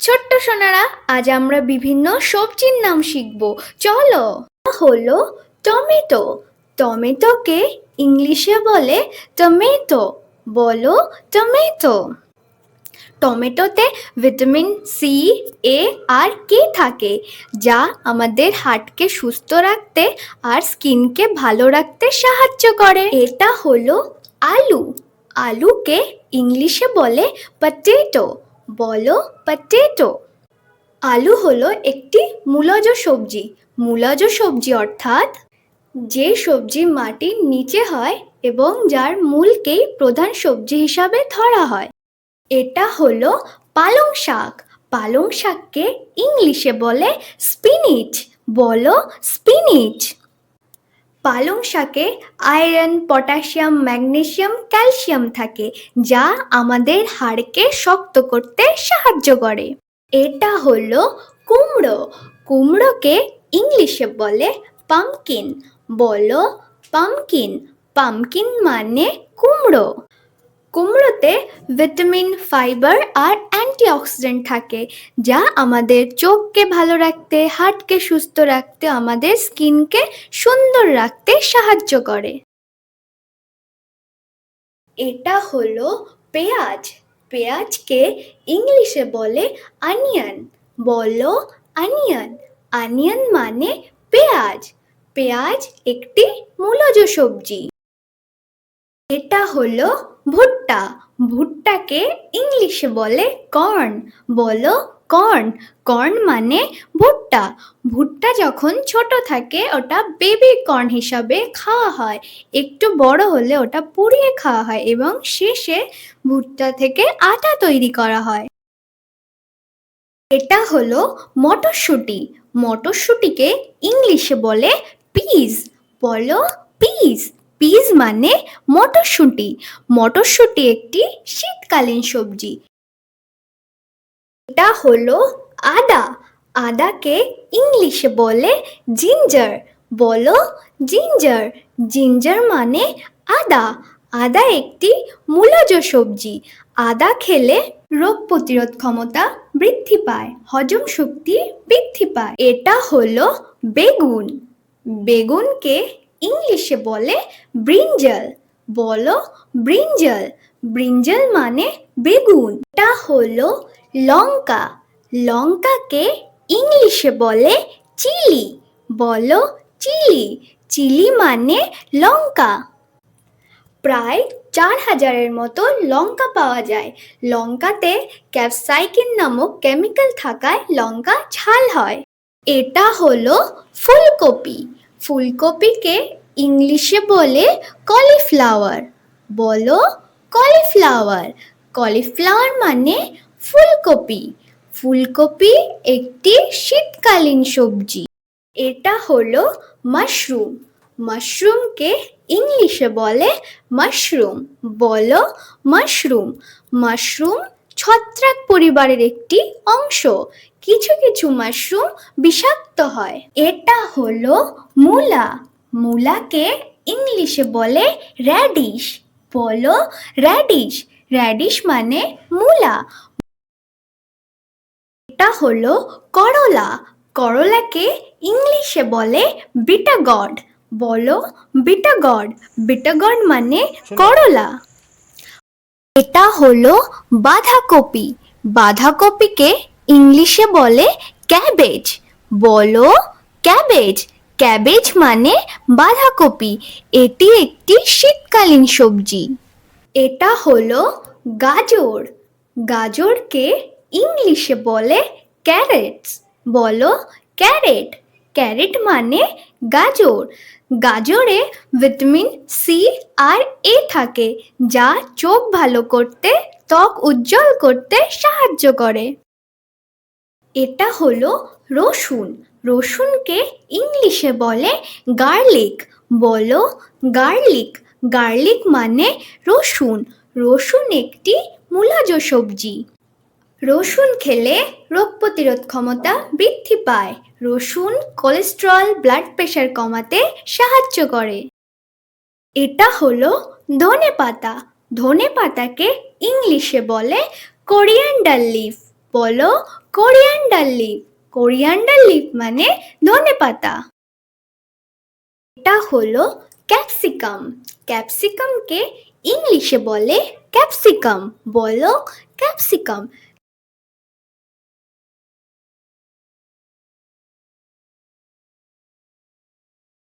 ছোট্ট সোনারা, আজ আমরা বিভিন্ন সবজির নাম শিখব। চলো। হলো টমেটো। টমেটোকে ইংলিশে বলে টমেটো। বলো টমেটো। টমেটোতে ভিটামিন সি, এ আর কে থাকে, যা আমাদের হার্টকে সুস্থ রাখতে আর স্কিনকে ভালো রাখতে সাহায্য করে। এটা হলো আলু। আলুকে ইংলিশে বলে পটেটো। বলো পটেটো। আলু হলো একটি মূলজ সবজি। মূলজ সবজি অর্থাৎ যে সবজি মাটির নিচে হয় এবং যার মূলকেই প্রধান সবজি হিসাবে ধরা হয়। এটা হলো পালং শাক। পালং শাককে ইংলিশে বলে স্পিনিচ। বলো স্পিনিচ। পালং শাকে আয়রন, পটাশিয়াম, ম্যাগনেসিয়াম, ক্যালসিয়াম থাকে, যা আমাদের হাড়কে শক্ত করতে সাহায্য করে। এটা হলো কুমড়ো। কুমড়োকে ইংলিশে বলে পামকিন। বলো পামকিন। পামকিন মানে কুমড়ো। কুমড়োতে ভিটামিন, ফাইবার আর অ্যান্টিঅক্সিডেন্ট থাকে, যা আমাদের চোখকে ভালো রাখতে, হার্টকে সুস্থ রাখতে, আমাদের স্কিনকে সুন্দর রাখতে সাহায্য করে। এটা হলো পেঁয়াজ। পেঁয়াজকে ইংলিশে বলে অনিয়ন। বলো অনিয়ন। অনিয়ন মানে পেঁয়াজ। পেঁয়াজ একটি মূলজ সবজি। এটা হলো ভুট্টা। ভুট্টাকে ইংলিশে বলে কর্ন। বলো কর্ন। কর্ন মানে ভুট্টা। ভুট্টা যখন ছোট থাকে ওটা বেবি কর্ন হিসাবে খাওয়া হয়। একটু বড় হলে ওটা পুড়িয়ে খাওয়া হয় এবং শেষে ভুট্টা থেকে আটা তৈরি করা হয়। এটা হলো মটরশুঁটি। মটরশুঁটিকে ইংলিশে বলে পিজ। বলো পিজ। পিজ মানে মটরশুঁটি। মটরশুঁটি একটি শীতকালীন সবজি। এটা হলো আদা। আদাকে ইংলিশে বলে জিঞ্জার। বলো জিঞ্জার। জিঞ্জার মানে আদা। আদা একটি মূলজ সবজি। আদা খেলে রোগ প্রতিরোধ ক্ষমতা বৃদ্ধি পায়, হজম শক্তি বৃদ্ধি পায়। এটা হলো বেগুন। বেগুনকে ইংলিশে বলে ব্রিঞ্জাল। বলো ব্রিঞ্জাল। ব্রিঞ্জাল মানে বেগুন। এটা হলো লঙ্কা। লঙ্কাকে ইংলিশে বলে চিলি। বলো চিলি। চিলি মানে লঙ্কা। প্রায় 4000-এর মতো লঙ্কা পাওয়া যায়। লঙ্কাতে ক্যাপসাইকিন নামক কেমিক্যাল থাকায় লঙ্কা ঝাল হয়। এটা হলো ফুলকপি। ফুলকপিকে ইংলিশে বলে কলিফ্লাওয়ার। বলো কলিফ্লাওয়ার। কলিফ্লাওয়ার মানে ফুলকপি। ফুলকপি একটি শীতকালীন সবজি। এটা হলো মাশরুম। মাশরুমকে ইংলিশে বলে মাশরুম। বলো মাশরুম। মাশরুম ছত্রাক পরিবারের একটি অংশ। কিছু কিছু মাশরুম বিষাক্ত হয়। এটা হলো মূলা। মূলাকে ইংলিশে বলে র্যাডিশ। বলো র্যাডিশ। র্যাডিশ মানে মূলা। এটা হলো করলা। করলাকে ইংলিশে বলে বিটা গড। বলো বিটা গড। বিটা গড মানে করলা। এটা হলো বাঁধাকপি। বাঁধাকপিকে ইংলিশে বলে ক্যাবেজ। বলো ক্যাবেজ। ক্যাবেজ মানে বাঁধাকপি। এটি একটি শীতকালীন সবজি। এটা হলো গাজর। গাজরকে ইংলিশে বলে ক্যারেটস। বলো ক্যারেট। ক্যারেট মানে গাজর। গাজরে ভিটামিন সি আর এ থাকে, যা চোখ ভালো করতে, ত্বক উজ্জ্বল করতে সাহায্য করে। এটা হলো রসুন। রসুনকে ইংলিশে বলে গার্লিক। বলো গার্লিক। গার্লিক মানে রসুন। রসুন একটি মূলজ সবজি। রসুন খেলে রোগ প্রতিরোধ ক্ষমতা বৃদ্ধি পায়। রসুন কোলেস্টেরল, ব্লাড প্রেশার কমাতে সাহায্য করে। এটা হলো ধনেপাতা। ধনেপাতাকে ইংলিশে বলে কোরিয়ান্ডার লিফ। বলো কোরিয়ান্ডার লিফ। কোরিয়ান্ডার লিফ মানে ধনেপাতা। এটা হলো ক্যাপসিকাম। ক্যাপসিকামকে ইংলিশে বলে ক্যাপসিকাম। বলো ক্যাপসিকাম।